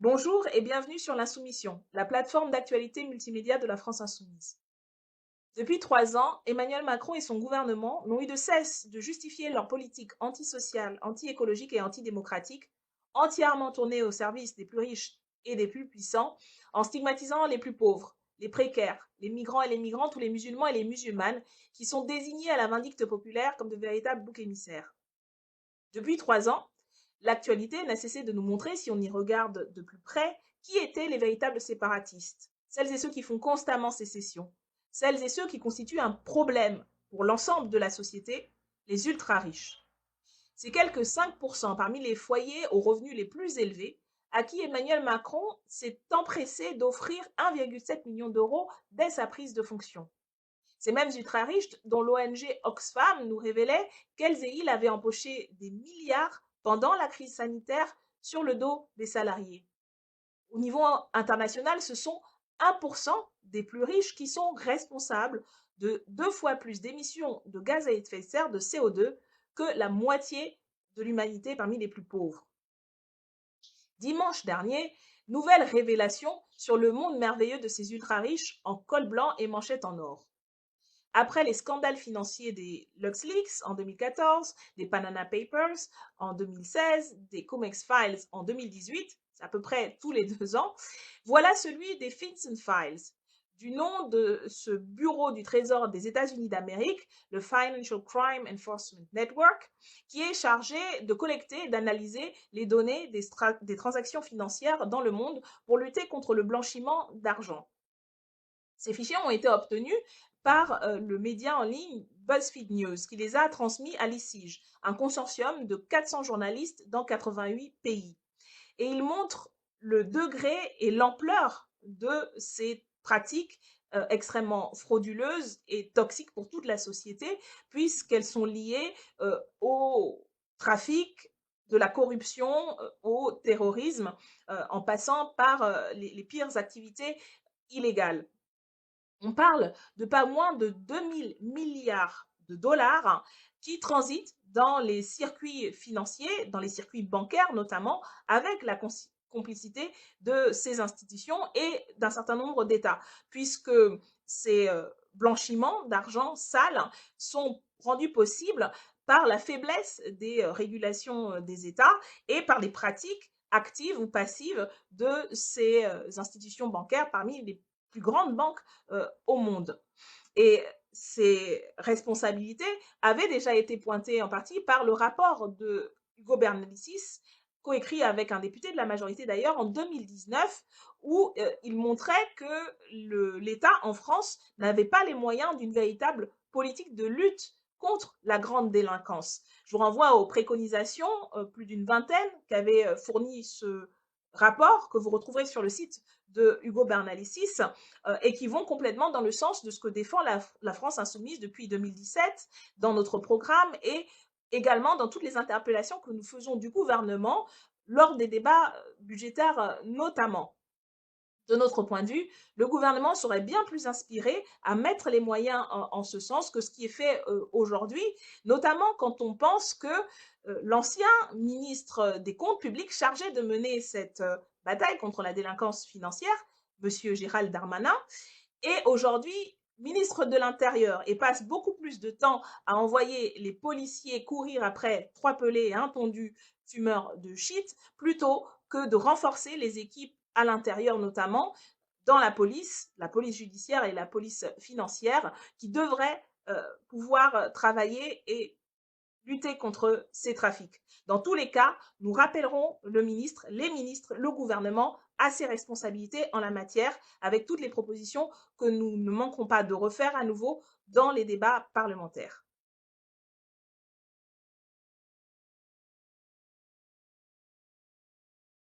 Bonjour et bienvenue sur l'Insoumission, la plateforme d'actualité multimédia de la France insoumise. Depuis 3 ans, Emmanuel Macron et son gouvernement n'ont eu de cesse de justifier leur politique antisociale, anti-écologique et antidémocratique, entièrement tournée au service des plus riches et des plus puissants, en stigmatisant les plus pauvres, les précaires, les migrants et les migrantes ou les musulmans et les musulmanes, qui sont désignés à la vindicte populaire comme de véritables boucs émissaires. Depuis 3 ans, l'actualité n'a cessé de nous montrer, si on y regarde de plus près, qui étaient les véritables séparatistes, celles et ceux qui font constamment sécession, celles et ceux qui constituent un problème pour l'ensemble de la société, les ultra-riches. C'est quelques 5% parmi les foyers aux revenus les plus élevés à qui Emmanuel Macron s'est empressé d'offrir 1,7 million d'euros dès sa prise de fonction. Ces mêmes ultra-riches dont l'ONG Oxfam nous révélait qu'elles et ils avaient empoché des milliards pendant la crise sanitaire sur le dos des salariés. Au niveau international, ce sont 1% des plus riches qui sont responsables de 2 fois plus d'émissions de gaz à effet de serre, de CO2, que la moitié de l'humanité parmi les plus pauvres. Dimanche dernier, nouvelle révélation sur le monde merveilleux de ces ultra-riches en col blanc et manchette en or. Après les scandales financiers des LuxLeaks en 2014, des Panama Papers en 2016, des Comex Files en 2018, c'est à peu près tous les 2 ans, voilà celui des FinCEN Files, du nom de ce bureau du Trésor des États-Unis d'Amérique, le Financial Crime Enforcement Network, qui est chargé de collecter et d'analyser les données des transactions financières dans le monde pour lutter contre le blanchiment d'argent. Ces fichiers ont été obtenus par le média en ligne BuzzFeed News, qui les a transmis à l'ICIJ, un consortium de 400 journalistes dans 88 pays. Et ils montrent le degré et l'ampleur de ces pratiques extrêmement frauduleuses et toxiques pour toute la société, puisqu'elles sont liées au trafic, de la corruption, au terrorisme, en passant par les pires activités illégales. On parle de pas moins de 2000 milliards de dollars qui transitent dans les circuits financiers, dans les circuits bancaires notamment, avec la complicité de ces institutions et d'un certain nombre d'États, puisque ces blanchiments d'argent sale sont rendus possibles par la faiblesse des régulations des États et par les pratiques actives ou passives de ces institutions bancaires parmi les plus grandes banques au monde. Et ces responsabilités avaient déjà été pointées en partie par le rapport de Hugo Bernalicis, coécrit avec un député de la majorité d'ailleurs en 2019, où il montrait que l'État en France n'avait pas les moyens d'une véritable politique de lutte contre la grande délinquance. Je vous renvoie aux préconisations, plus d'une vingtaine, qu'avait fourni ce rapport que vous retrouverez sur le site de Hugo Bernalicis et qui vont complètement dans le sens de ce que défend la France insoumise depuis 2017 dans notre programme et également dans toutes les interpellations que nous faisons du gouvernement lors des débats budgétaires notamment. De notre point de vue, le gouvernement serait bien plus inspiré à mettre les moyens en ce sens que ce qui est fait aujourd'hui, notamment quand on pense que l'ancien ministre des Comptes publics chargé de mener cette bataille contre la délinquance financière, monsieur Gérald Darmanin, est aujourd'hui ministre de l'Intérieur et passe beaucoup plus de temps à envoyer les policiers courir après 3 pelés et un tondu fumeur de shit plutôt que de renforcer les équipes à l'intérieur notamment dans la police judiciaire et la police financière qui devraient pouvoir travailler et lutter contre ces trafics. Dans tous les cas, nous rappellerons le ministre, les ministres, le gouvernement à ses responsabilités en la matière avec toutes les propositions que nous ne manquerons pas de refaire à nouveau dans les débats parlementaires.